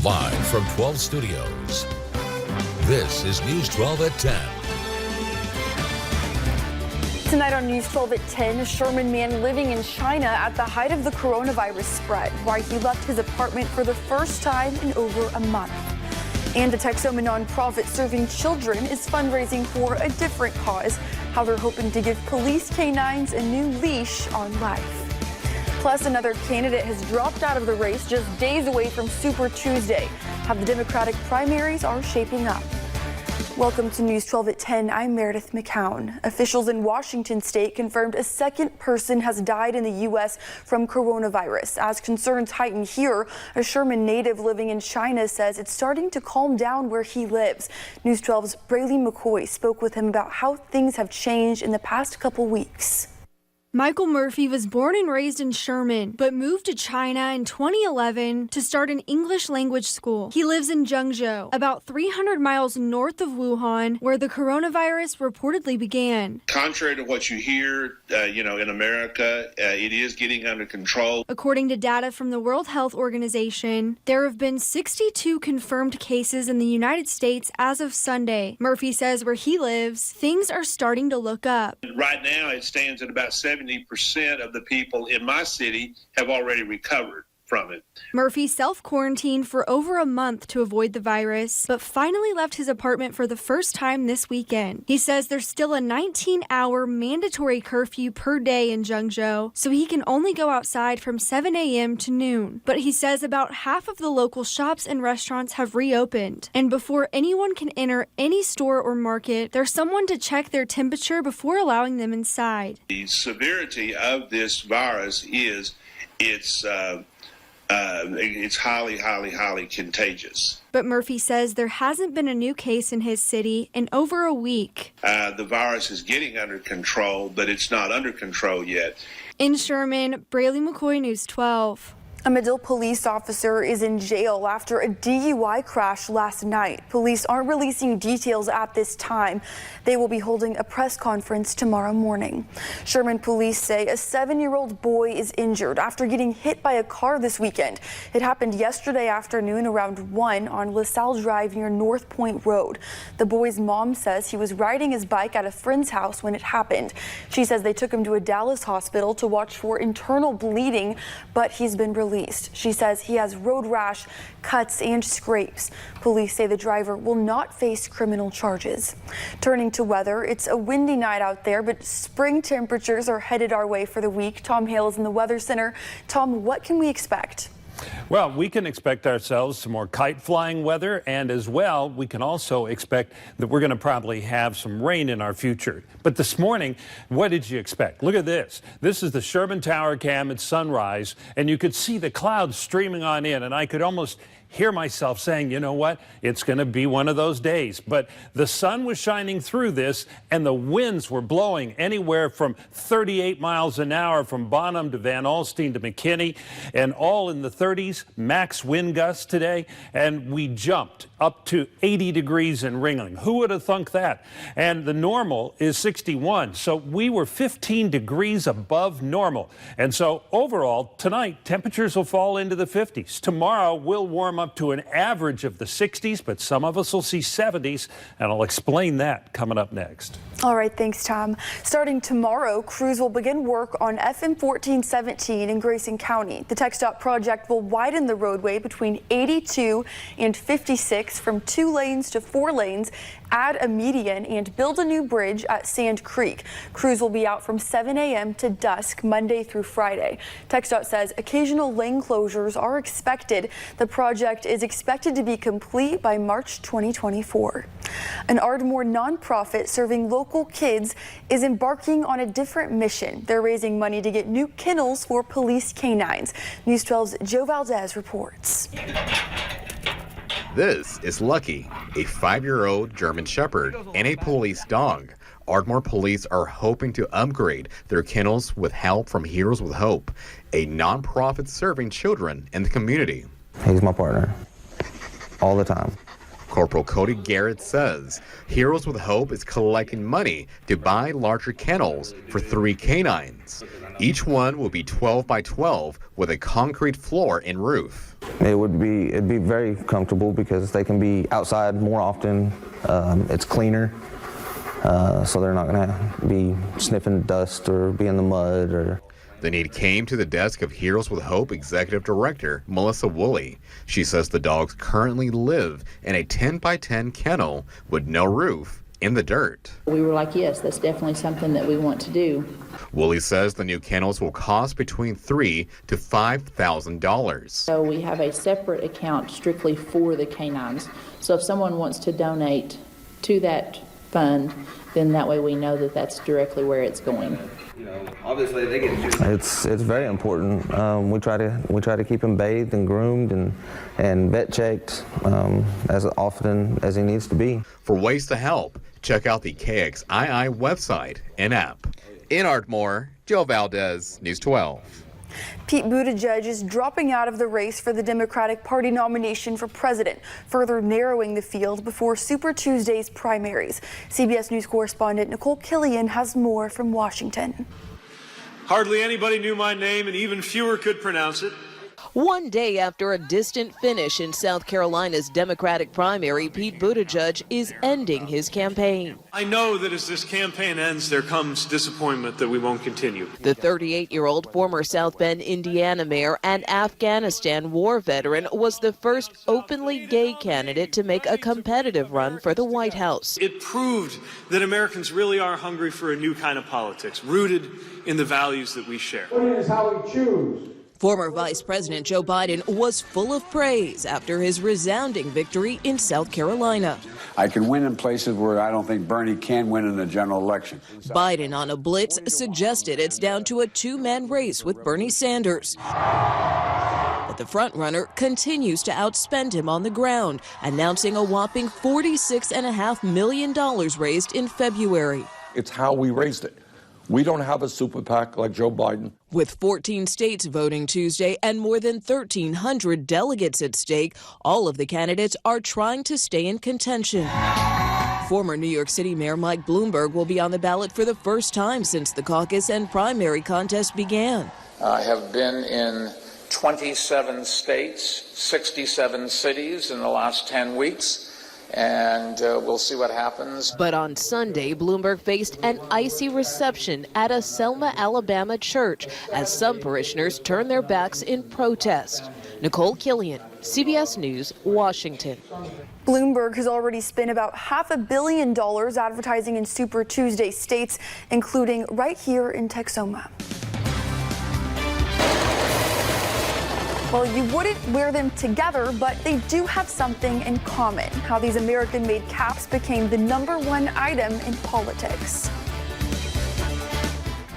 Live from 12 Studios, this is News 12 at 10. Tonight on News 12 at 10, a Sherman man living in China at the height of the coronavirus spread, why he left his apartment for the first time in over a month. And a Texoma nonprofit serving children is fundraising for a different cause, how they're hoping to give police canines a new leash on life. Plus, another candidate has dropped out of the race just days away from Super Tuesday, how the Democratic primaries are shaping up. Welcome to News 12 at 10. I'm Meredith McCown. Officials in Washington state confirmed a second person has died in the U.S. from coronavirus. As concerns heighten here, a Sherman native living in China says it's starting to calm down where he lives. News 12's Braley McCoy spoke with him about how things have changed in the past couple weeks. Michael Murphy was born and raised in Sherman, but moved to China in 2011 to start an English language school. He lives in Zhengzhou, about 300 miles north of Wuhan, where the coronavirus reportedly began. Contrary to what you hear, in America, it is getting under control. According to data from the World Health Organization, there have been 62 confirmed cases in the United States as of Sunday. Murphy says where he lives, things are starting to look up. Right now, it stands at about 70% of the people in my city have already recovered from it. Murphy self-quarantined for over a month to avoid the virus, but finally left his apartment for the first time this weekend. He says there's still a 19-hour mandatory curfew per day in Zhengzhou, so he can only go outside from 7 a.m. to noon. But he says about half of the local shops and restaurants have reopened, and before anyone can enter any store or market, there's someone to check their temperature before allowing them inside. The severity of this virus is it's highly contagious. But Murphy says there hasn't been a new case in his city in over a week. The virus is getting under control, but it's not under control yet. In Sherman, Braley McCoy, News 12. A Medill police officer is in jail after a DUI crash last night. Police aren't releasing details at this time. They will be holding a press conference tomorrow morning. Sherman police say a 7-year-old boy is injured after getting hit by a car this weekend. It happened yesterday afternoon around 1 on LaSalle Drive near North Point Road. The boy's mom says he was riding his bike at a friend's house when it happened. She says they took him to a Dallas hospital to watch for internal bleeding, but he's been released. She says he has road rash, cuts, and scrapes. Police say the driver will not face criminal charges. Turning to weather, it's a windy night out there, but spring temperatures are headed our way for the week. Tom Hale is in the Weather Center. Tom, what can we expect? Well, we can expect ourselves some more kite flying weather, and as well, we can also expect that we're going to probably have some rain in our future. But this morning, what did you expect? Look at this. This is the Sherman Tower cam at sunrise, and you could see the clouds streaming on in, and I could almost hear myself saying, you know what, it's going to be one of those days. But the sun was shining through this, and the winds were blowing anywhere from 38 miles an hour from Bonham to Van Alstyne to McKinney, and all in the 30s, max wind gusts today, and we jumped up to 80 degrees in Ringling. Who would have thunk that? And the normal is 61, so we were 15 degrees above normal. And so overall, tonight, temperatures will fall into the 50s. Tomorrow, we'll warm up to an average of the 60s, but some of us will see 70s, and I'll explain that coming up next. All right, thanks, Tom. Starting tomorrow, crews will begin work on FM 1417 in Grayson County. The TxDOT project will widen the roadway between 82 and 56 from 2 lanes to 4 lanes, add a median, and build a new bridge at Sand Creek. Crews will be out from 7 a.m. to dusk Monday through Friday. TxDOT says occasional lane closures are expected. The project is expected to be complete by March 2024. An Ardmore nonprofit serving local kids is embarking on a different mission. They're raising money to get new kennels for police canines. News 12's Joe Valdez reports. This is Lucky, a 5-year-old German Shepherd and a police dog. Ardmore police are hoping to upgrade their kennels with help from Heroes with Hope, a nonprofit serving children in the community. He's my partner all the time. Corporal Cody Garrett says Heroes with Hope is collecting money to buy larger kennels for 3 canines. Each one will be 12 by 12 with a concrete floor and roof. It'd be very comfortable because they can be outside more often. It's cleaner, so they're not going to be sniffing dust or be in the mud. The need came to the desk of Heroes with Hope Executive Director Melissa Woolley. She says the dogs currently live in a 10 by 10 kennel with no roof in the dirt. We were like, yes, that's definitely something that we want to do. Woolley says the new kennels will cost between $3,000 to $5,000. So we have a separate account strictly for the canines. So if someone wants to donate to that fund, then that way we know that that's directly where it's going. Obviously they get. It's very important. We try to keep him bathed and groomed and vet checked as often as he needs to be. For ways to help, check out the KXII website and app. In Ardmore, Joe Valdez, News 12. Pete Buttigieg is dropping out of the race for the Democratic Party nomination for president, further narrowing the field before Super Tuesday's primaries. CBS News correspondent Nicole Killian has more from Washington. Hardly anybody knew my name, and even fewer could pronounce it. One day after a distant finish in South Carolina's Democratic primary, Pete Buttigieg is ending his campaign. I know that as this campaign ends, there comes disappointment that we won't continue. The 38-year-old former South Bend, Indiana mayor and Afghanistan war veteran was the first openly gay candidate to make a competitive run for the White House. It proved that Americans really are hungry for a new kind of politics, rooted in the values that we share. Voting is how we choose. Former Vice President Joe Biden was full of praise after his resounding victory in South Carolina. I can win in places where I don't think Bernie can win in the general election. Biden on a blitz suggested it's down to a two-man race with Bernie Sanders. But the frontrunner continues to outspend him on the ground, announcing a whopping $46.5 million raised in February. It's how we raised it. We don't have a super PAC like Joe Biden. With 14 states voting Tuesday and more than 1,300 delegates at stake, all of the candidates are trying to stay in contention. Former New York City Mayor Mike Bloomberg will be on the ballot for the first time since the caucus and primary contest began. I have been in 27 states, 67 cities in the last 10 weeks. And we'll see what happens. But on Sunday, Bloomberg faced an icy reception at a Selma, Alabama church as some parishioners turned their backs in protest. Nicole Killian, CBS News, Washington. Bloomberg has already spent about $500 million advertising in Super Tuesday states, including right here in Texoma. Well, you wouldn't wear them together, but they do have something in common: how these American-made caps became the #1 item in politics.